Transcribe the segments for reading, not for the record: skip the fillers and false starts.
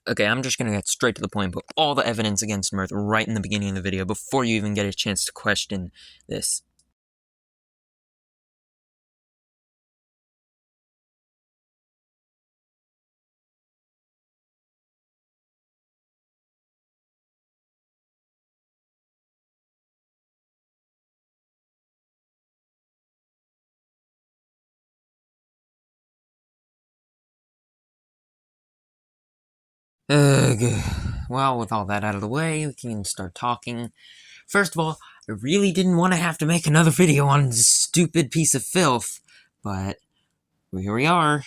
Okay, I'm just gonna get straight to the point, put all the evidence against Mirth right in the beginning of the video before you even get a chance to question this. Well, with all that out of the way, we can start talking. First of all, I really didn't want to have to make another video on this stupid piece of filth, but here we are.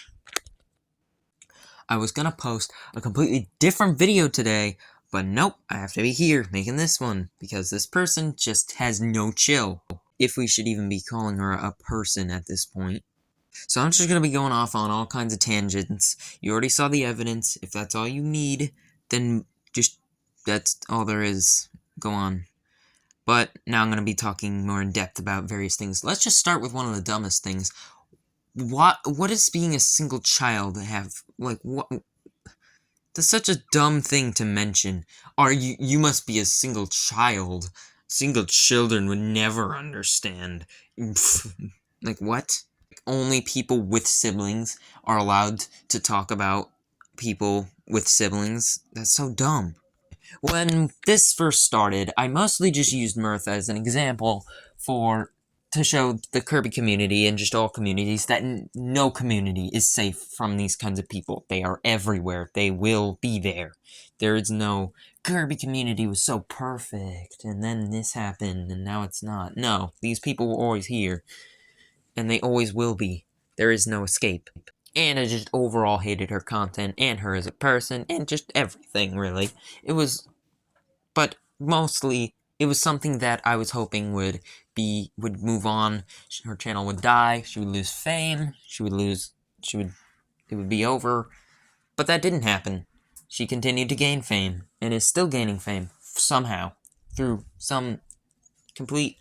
I was gonna post a completely different video today, but nope, I have to be here making this one, because this person just has no chill. If we should even be calling her a person at this point. So I'm just gonna be going off on all kinds of tangents. You already saw the evidence. If that's all you need, then just, that's all there is. Go on. But now I'm gonna be talking more in depth about various things. Let's just start with one of the dumbest things. What does being a single child have, like, what? That's such a dumb thing to mention. You must be a single child. Single children would never understand. Like, what? Only people with siblings are allowed to talk about people with siblings. That's so dumb. When this first started, I mostly just used Mirth as an example to show the Kirby community and just all communities that no community is safe from these kinds of people. They are everywhere. They will be there. There is no Kirby community was so perfect, and then this happened, and now it's not. No, these people were always here, and they always will be. There is no escape. And I just overall hated her content, and her as a person, and just everything, really. But mostly, it was something that I was hoping would move on. Her channel would die, she would lose fame, it would be over. But that didn't happen. She continued to gain fame, and is still gaining fame, somehow, through some complete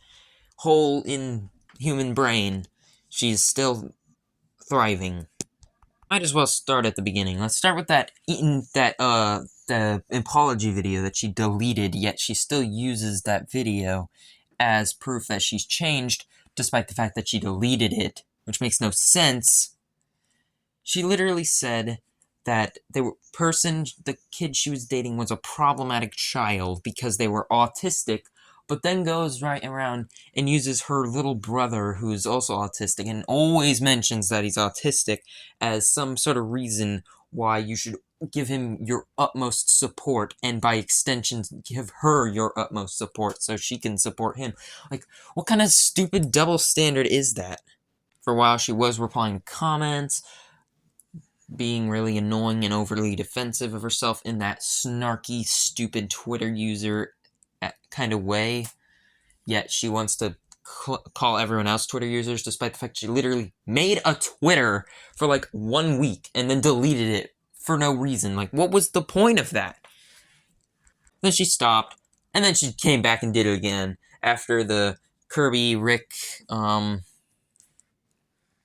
hole in human brain. She's still thriving. Might as well start at the beginning. Let's start with the apology video that she deleted, yet she still uses that video as proof that she's changed, despite the fact that she deleted it, which makes no sense. She literally said that the kid she was dating was a problematic child because they were autistic, but then goes right around and uses her little brother, who is also autistic, and always mentions that he's autistic as some sort of reason why you should give him your utmost support, and by extension, give her your utmost support so she can support him. Like, what kind of stupid double standard is that? For a while, she was replying to comments, being really annoying and overly defensive of herself in that snarky, stupid Twitter user kind of way. Yet she wants to call everyone else Twitter users, despite the fact she literally made a Twitter for like 1 week and then deleted it for no reason. Like, what was the point of that? Then she stopped, and then she came back and did it again after the Kirby Rick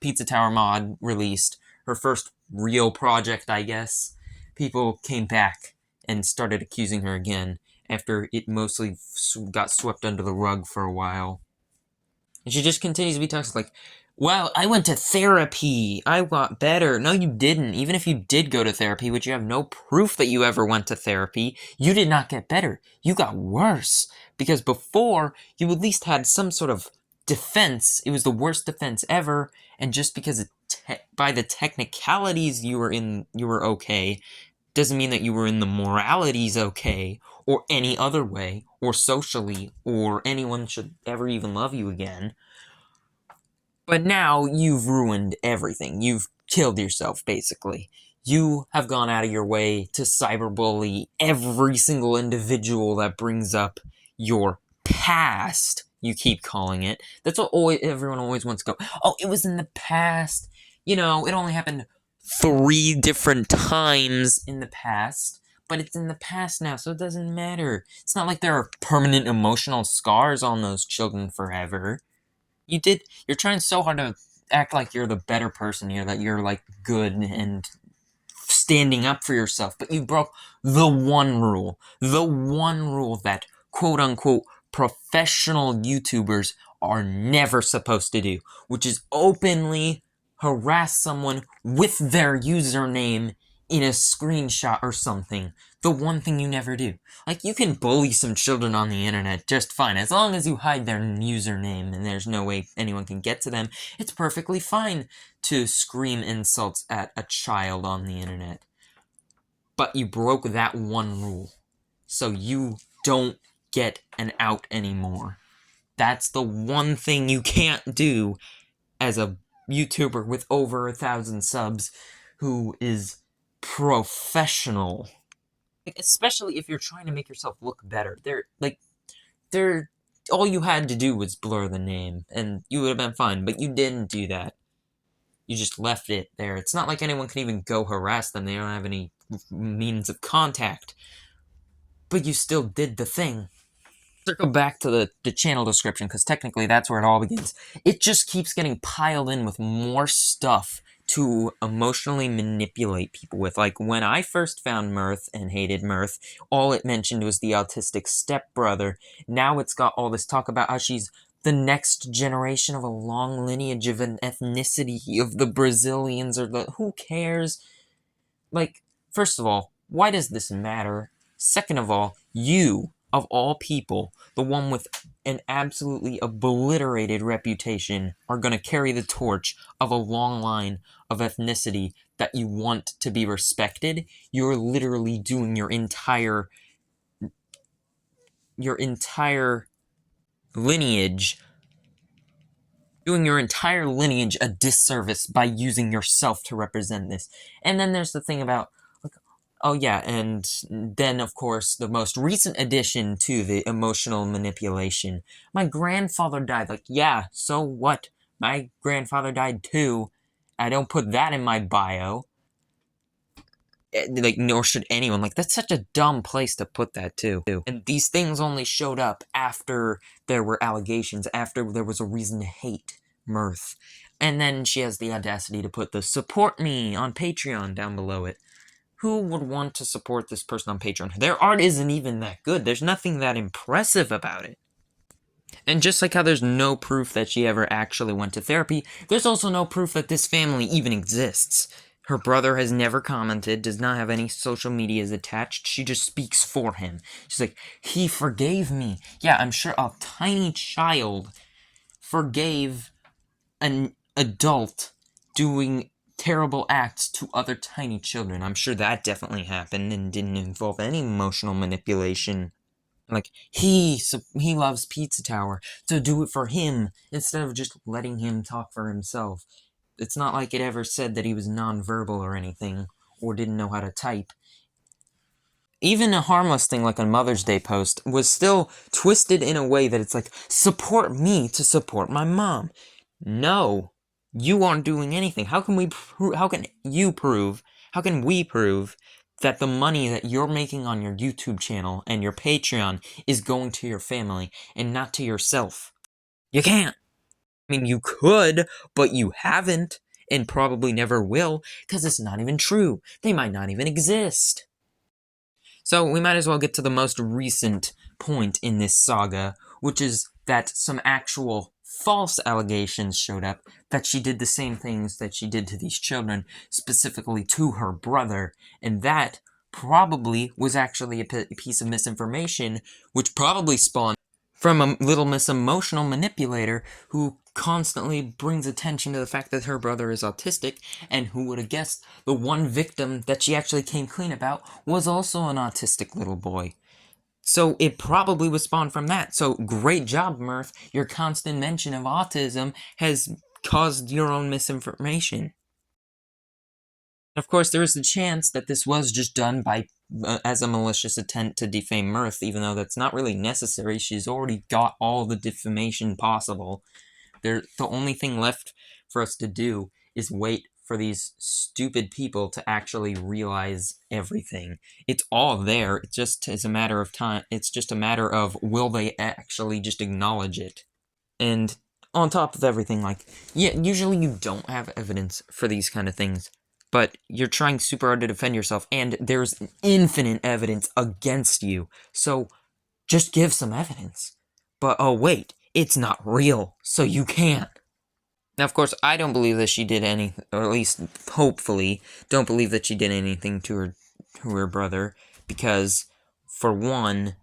Pizza Tower mod released. Her first real project, I guess. People came back and started accusing her again after it mostly got swept under the rug for a while. And she just continues to be toxic, like, well, I went to therapy, I got better. No, you didn't. Even if you did go to therapy, which you have no proof that you ever went to therapy, you did not get better. You got worse. Because before, you at least had some sort of defense. It was the worst defense ever, and just because by the technicalities you were okay, doesn't mean that you were in the moralities okay, or any other way, or socially, or anyone should ever even love you again. But now you've ruined everything. You've killed yourself, basically. You have gone out of your way to cyberbully every single individual that brings up your past, you keep calling it. That's what everyone always wants to go, oh, it was in the past. You know, it only happened 3 different times in the past, but it's in the past now, so it doesn't matter. It's not like there are permanent emotional scars on those children forever. You're trying so hard to act like you're the better person here, that you're, like, good and standing up for yourself, but you broke the one rule that quote-unquote professional YouTubers are never supposed to do, which is openly harass someone with their username in a screenshot or something. The one thing you never do. Like, you can bully some children on the internet just fine. As long as you hide their username and there's no way anyone can get to them, it's perfectly fine to scream insults at a child on the internet. But you broke that one rule. So you don't get an out anymore. That's the one thing you can't do as a YouTuber with over 1,000 subs who is professional. Especially if you're trying to make yourself look better. All you had to do was blur the name, and you would have been fine, but you didn't do that. You just left it there. It's not like anyone can even go harass them. They don't have any means of contact. But you still did the thing. Circle back to the channel description, because technically that's where it all begins. It just keeps getting piled in with more stuff to emotionally manipulate people with. Like, when I first found Mirth and hated Mirth, all it mentioned was the autistic stepbrother. Now it's got all this talk about how she's the next generation of a long lineage of an ethnicity of the Brazilians or the... Who cares? Like, first of all, why does this matter? Second of all, you, of all people, the one with an absolutely obliterated reputation, are going to carry the torch of a long line of ethnicity that you want to be respected. You're literally doing your entire lineage a disservice by using yourself to represent this. And then there's the thing about, oh yeah, and then, of course, the most recent addition to the emotional manipulation. My grandfather died. Like, yeah, so what? My grandfather died too. I don't put that in my bio. Like, nor should anyone. Like, that's such a dumb place to put that, too. And these things only showed up after there were allegations, after there was a reason to hate Mirth. And then she has the audacity to put the support me on Patreon down below it. Who would want to support this person on Patreon? Their art isn't even that good. There's nothing that impressive about it. And just like how there's no proof that she ever actually went to therapy, there's also no proof that this family even exists. Her brother has never commented, does not have any social medias attached. She just speaks for him. She's like, he forgave me. Yeah, I'm sure a tiny child forgave an adult doing terrible acts to other tiny children. I'm sure that definitely happened and didn't involve any emotional manipulation. Like, he loves Pizza Tower, so do it for him instead of just letting him talk for himself. It's not like it ever said that he was nonverbal or anything, or didn't know how to type. Even a harmless thing like a Mother's Day post was still twisted in a way that it's like, support me to support my mom. No. You aren't doing anything. How can we prove that the money that you're making on your YouTube channel and your Patreon is going to your family and not to yourself? You can't. I mean, you could, but you haven't, and probably never will, because it's not even true. They might not even exist. So we might as well get to the most recent point in this saga, which is that some actual false allegations showed up that she did the same things that she did to these children, specifically to her brother, and that probably was actually a piece of misinformation, which probably spawned from a little Miss Emotional manipulator who constantly brings attention to the fact that her brother is autistic, and who would have guessed the one victim that she actually came clean about was also an autistic little boy. So it probably was spawned from that. So great job, Mirth. Your constant mention of autism has caused your own misinformation. Of course, there is the chance that this was just done by as a malicious attempt to defame Mirth, even though that's not really necessary. She's already got all the defamation possible. The only thing left for us to do is wait for these stupid people to actually realize everything. It's all there. It just is a matter of time. It's just a matter of, will they actually just acknowledge it? And on top of everything, like, yeah, usually you don't have evidence for these kind of things. but you're trying super hard to defend yourself, and there's infinite evidence against you. So just give some evidence. But oh wait, it's not real, so you can't. Now, of course, I don't believe that she did anything, or at least, hopefully, don't believe that she did anything to her brother, because, for one,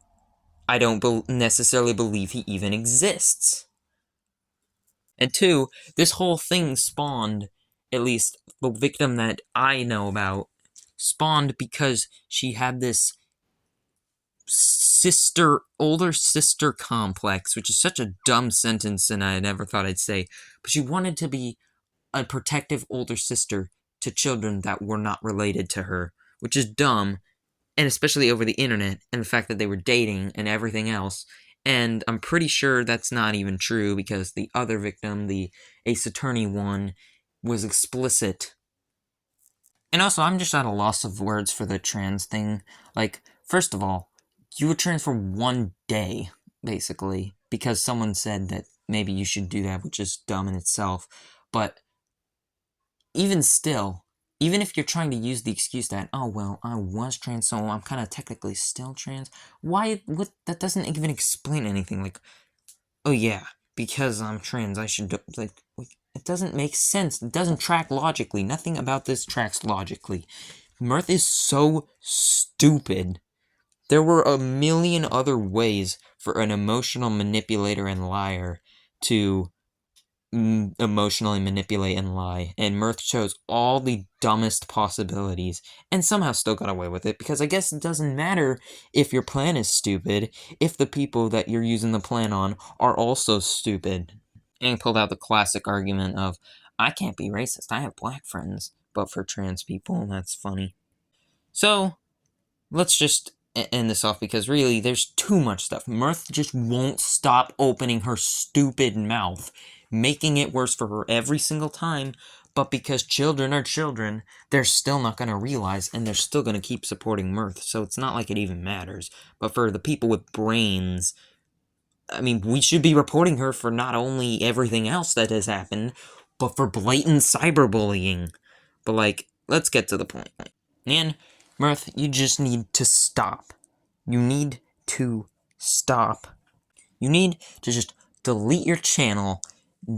I don't necessarily believe he even exists. And two, this whole thing spawned, at least the victim that I know about, spawned because she had this older sister complex, which is such a dumb sentence and I never thought I'd say, but she wanted to be a protective older sister to children that were not related to her, which is dumb, and especially over the internet, and the fact that they were dating and everything else. And I'm pretty sure that's not even true, because the other victim, the Ace Attorney one, was explicit. And also, I'm just at a loss of words for the trans thing. Like, first of all, you were trans for 1 day, basically, because someone said that maybe you should do that, which is dumb in itself. But even still, even if you're trying to use the excuse that, oh, well, I was trans, so I'm kind of technically still trans, that doesn't even explain anything. Like, oh yeah, because I'm trans, I should, it doesn't make sense. It doesn't track logically. Nothing about this tracks logically. Mirth is so stupid. There were a million other ways for an emotional manipulator and liar to emotionally manipulate and lie, and Mirth chose all the dumbest possibilities, and somehow still got away with it, because I guess it doesn't matter if your plan is stupid, if the people that you're using the plan on are also stupid. And he pulled out the classic argument of, I can't be racist, I have black friends, but for trans people, and that's funny. So, let's just end this off, because really, there's too much stuff. Mirth just won't stop opening her stupid mouth, making it worse for her every single time, but because children are children, they're still not going to realize, and they're still going to keep supporting Mirth, so it's not like it even matters. But for the people with brains, I mean, we should be reporting her for not only everything else that has happened, but for blatant cyberbullying. But, like, let's get to the point. And, Mirth, you just need to stop. You need to stop. You need to just delete your channel.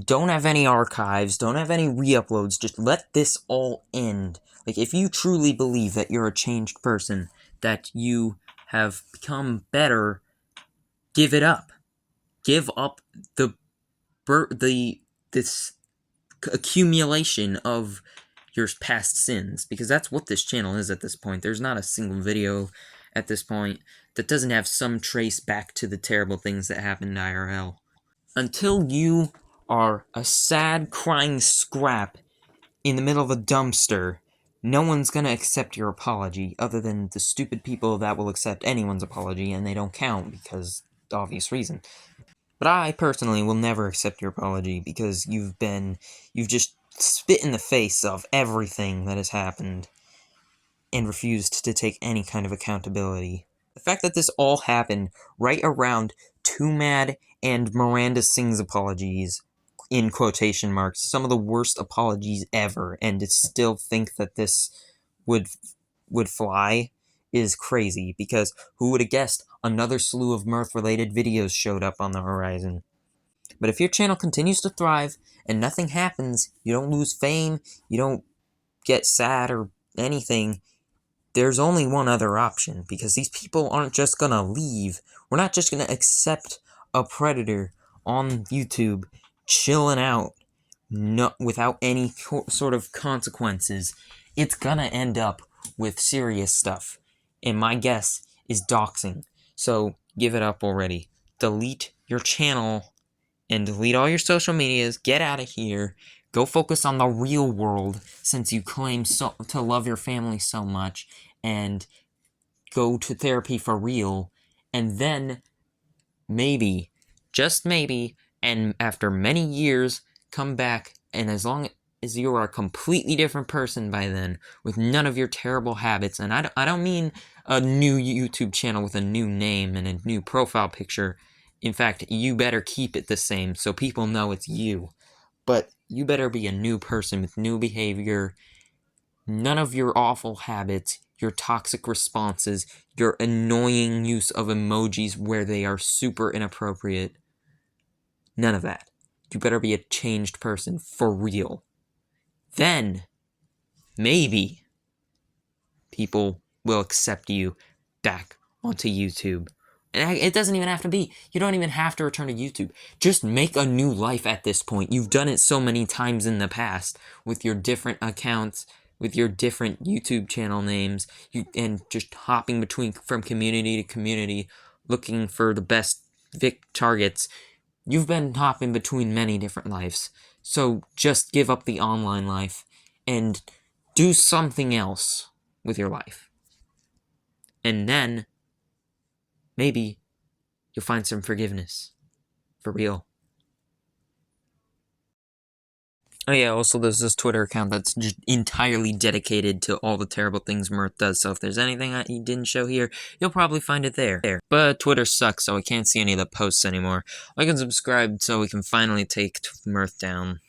Don't have any archives. Don't have any re-uploads. Just let this all end. Like, if you truly believe that you're a changed person, that you have become better, give it up. Give up this accumulation of your past sins, because that's what this channel is at this point. There's not a single video at this point that doesn't have some trace back to the terrible things that happened in IRL. Until you are a sad, crying scrap in the middle of a dumpster, no one's gonna accept your apology, other than the stupid people that will accept anyone's apology, and they don't count, because obvious reason. But I, personally, will never accept your apology, because you've just spit in the face of everything that has happened, and refused to take any kind of accountability. The fact that this all happened right around Too Mad and Miranda Singh's apologies, in quotation marks, some of the worst apologies ever, and to still think that this would fly is crazy, because who would have guessed another slew of Mirth-related videos showed up on the horizon. But if your channel continues to thrive and nothing happens, you don't lose fame, you don't get sad or anything, there's only one other option, because these people aren't just gonna leave. We're not just gonna accept a predator on YouTube chilling out without any sort of consequences. It's gonna end up with serious stuff. And my guess is doxing. So give it up already. Delete your channel and delete all your social medias. Get out of here. Go focus on the real world, since you claim to love your family so much, and go to therapy for real. And then, maybe, just maybe, and after many years, come back, and as long as you are a completely different person by then, with none of your terrible habits, and I don't mean a new YouTube channel with a new name and a new profile picture. In fact, you better keep it the same so people know it's you. But you better be a new person with new behavior, None of your awful habits, your toxic responses, your annoying use of emojis where they are super inappropriate. None of that. You better be a changed person for real. Then, maybe, people will accept you back onto YouTube. And it doesn't even have to be. You don't even have to return to YouTube. Just make a new life at this point. You've done it so many times in the past with your different accounts, with your different YouTube channel names, and just hopping from community to community, looking for the best targets. You've been hopping between many different lives. So just give up the online life and do something else with your life. And then, maybe, you'll find some forgiveness. For real. Oh yeah, also there's this Twitter account that's just entirely dedicated to all the terrible things Mirth does, so if there's anything that he didn't show here, you'll probably find it there. But Twitter sucks, so I can't see any of the posts anymore. Like and subscribe so we can finally take Mirth down.